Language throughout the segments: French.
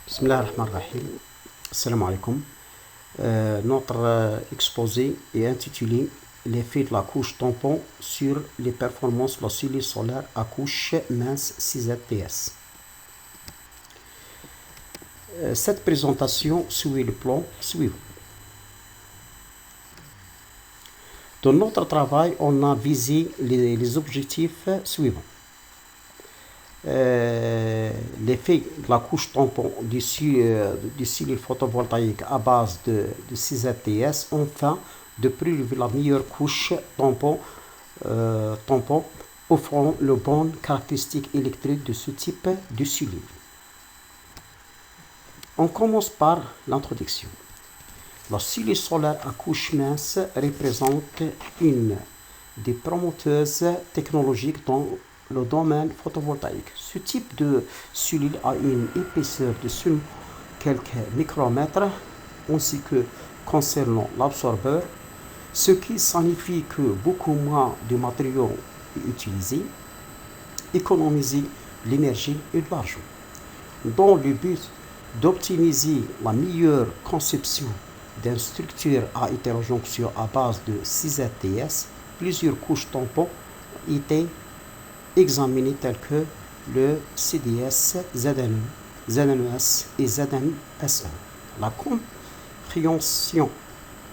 Bismillah ar-Rahman ar-Rahim. Assalamu alaikum. Notre exposé est intitulé L'effet de la couche tampon sur les performances de la cellule solaire à couche mince 6ZTS. Cette présentation suit le plan suivant. Dans notre travail, on a visé les objectifs suivants. L'effet de la couche tampon du cellules photovoltaïques à base de 6ZTS, enfin de prélever la meilleure couche tampon offrant les bonnes caractéristiques électriques de ce type de cellule. On commence par l'introduction. La cellule solaire à couche mince représente une des promoteuses technologiques dans le domaine photovoltaïque. Ce type de cellule a une épaisseur de seulement quelques micromètres, ainsi que concernant l'absorbeur, ce qui signifie que beaucoup moins de matériaux est utilisé, économiser l'énergie et de l'argent. Dans le but d'optimiser la meilleure conception d'une structure à hétérojonction à base de 6ZTS, plusieurs couches tampons étaient examinées telles que le CDS, ZNE, ZNES et ZNSE. La compréhension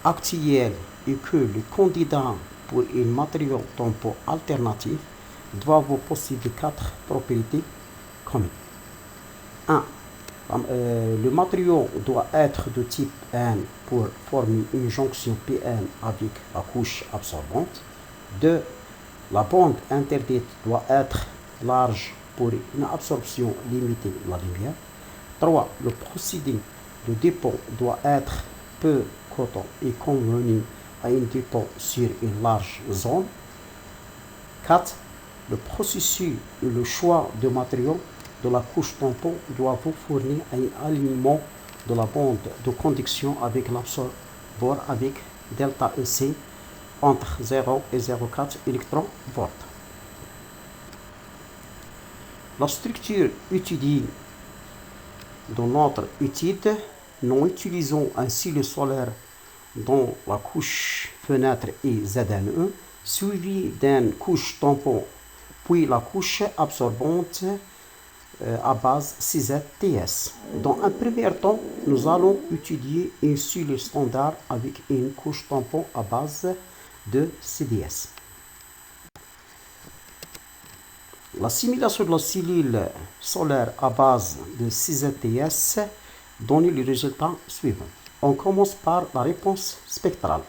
actuelle est que les candidats pour un matériau tampon alternatif doivent posséder 4 propriétés communes. 1. Le matériau doit être de type N pour former une jonction PN avec la couche absorbante. 2. La bande interdite doit être large pour une absorption limitée de la lumière. 3. Le procédé de dépôt doit être peu coûteux et convenu à un dépôt sur une large zone. 4. Le processus et le choix de matériaux de la couche tampon doit vous fournir un alignement de la bande de conduction avec l'absorbeur avec delta EC entre 0 et 0,4 électronvolts. La structure étudiée dans notre étude, nous utilisons un cellule solaire dont la couche fenêtre est ZNE, suivie d'une couche tampon, puis la couche absorbante à base 6ZTS. Dans un premier temps, nous allons étudier une cellule standard avec une couche tampon à base de CDS. La simulation de la cellule solaire à base de 6ZTS donne les résultats suivants. On commence par la réponse spectrale.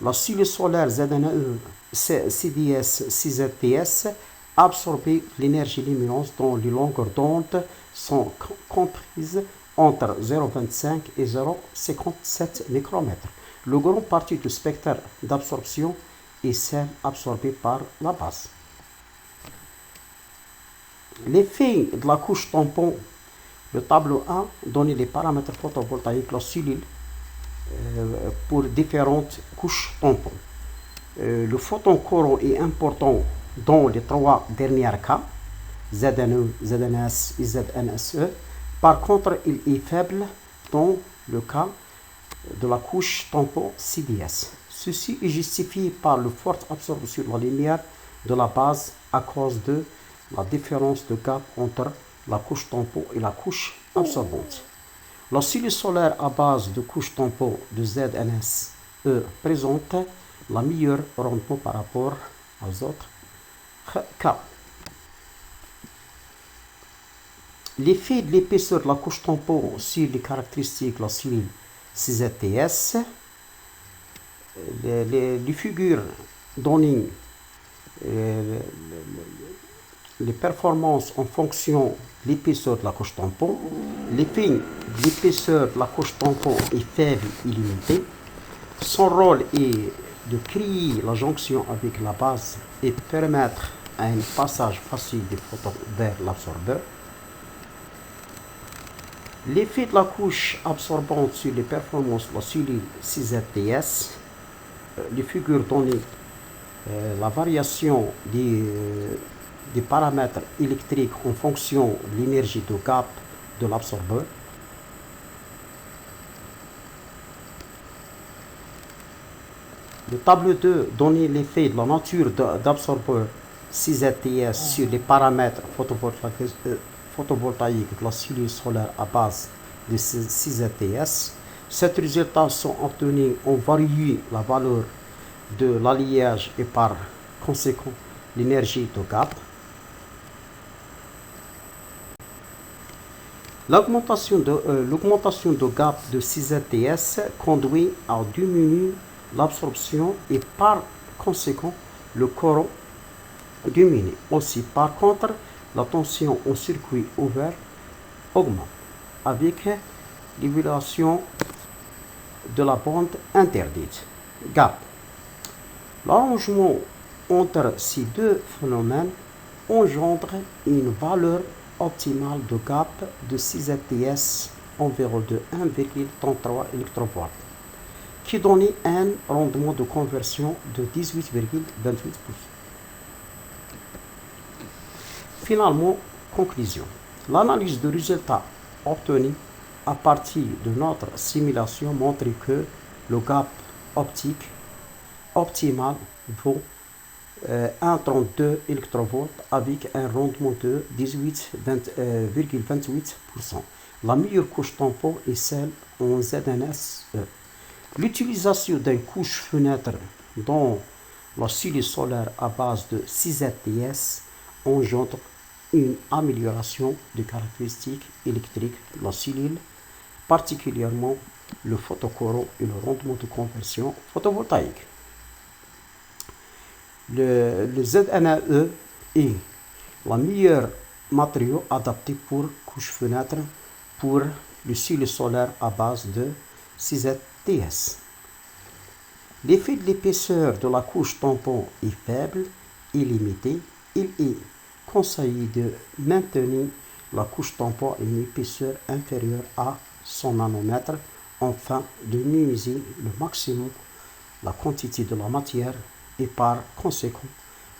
La cellule solaire ZNE CDS 6ZTS absorber l'énergie lumineuse dont les longueurs d'onde sont comprises entre 0,25 et 0,57 micromètres. Le grand partie du spectre d'absorption est celle absorbée par la base. L'effet de la couche tampon, le tableau 1 donne les paramètres photovoltaïques de la cellule pour différentes couches tampons. Le photon courant est important dans les 3 derniers cas, ZNE, ZNS et ZNSE. Par contre, il est faible dans le cas de la couche tampon CDS. Ceci est justifié par la forte absorption de la lumière de la base à cause de la différence de gap entre la couche tampon et la couche absorbante. La cellule solaire à base de couche tampon de ZNSE présente la meilleure rendement par rapport aux autres cas. L'effet de l'épaisseur de la couche tampon sur les caractéristiques de la cellule 6ZTS, les figures donnent les performances en fonction de l'épaisseur de la couche tampon. L'effet de l'épaisseur de la couche tampon est faible et limité. Son rôle est de créer la jonction avec la base et permettre un passage facile des photons vers l'absorbeur. L'effet de la couche absorbante sur les performances de la cellule 6ZTS, les figures donnent la variation des paramètres électriques en fonction de l'énergie de gap de l'absorbeur. Le tableau 2 donne l'effet de la nature d'absorbeur 6ZTS sur les paramètres photovoltaïques de la cellule solaire à base de 6ZTS. Ces résultats sont obtenus, on varie la valeur de l'alliage et par conséquent l'énergie de gap. L'augmentation de gap de 6ZTS conduit à diminuer l'absorption et par conséquent le courant diminue. Aussi, par contre, la tension au circuit ouvert augmente avec l'évaluation de la bande interdite. Gap. L'arrangement entre ces deux phénomènes engendre une valeur optimale de gap de 6ZTS environ de 1,33 électrovolts, qui donne un rendement de conversion de 18,28%. Finalement, conclusion. L'analyse de résultats obtenus à partir de notre simulation montre que le gap optique optimal vaut 1,32 électrovolts avec un rendement de 18,28%. La meilleure couche tampon est celle en ZNS. L'utilisation d'une couche fenêtre dans la cellule solaire à base de 6ZTS engendre une amélioration des caractéristiques électriques de la cellule, particulièrement le photocourant et le rendement de conversion photovoltaïque. Le ZNE est le meilleur matériau adapté pour couche fenêtre pour le ciel solaire à base de 6ZTS. L'effet de l'épaisseur de la couche tampon est faible et limité. Il est conseillé de maintenir la couche tampon à une épaisseur inférieure à 100 nanomètres afin de minimiser le maximum la quantité de la matière et par conséquent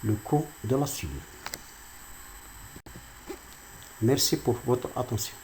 le coût de la cellule. Merci pour votre attention.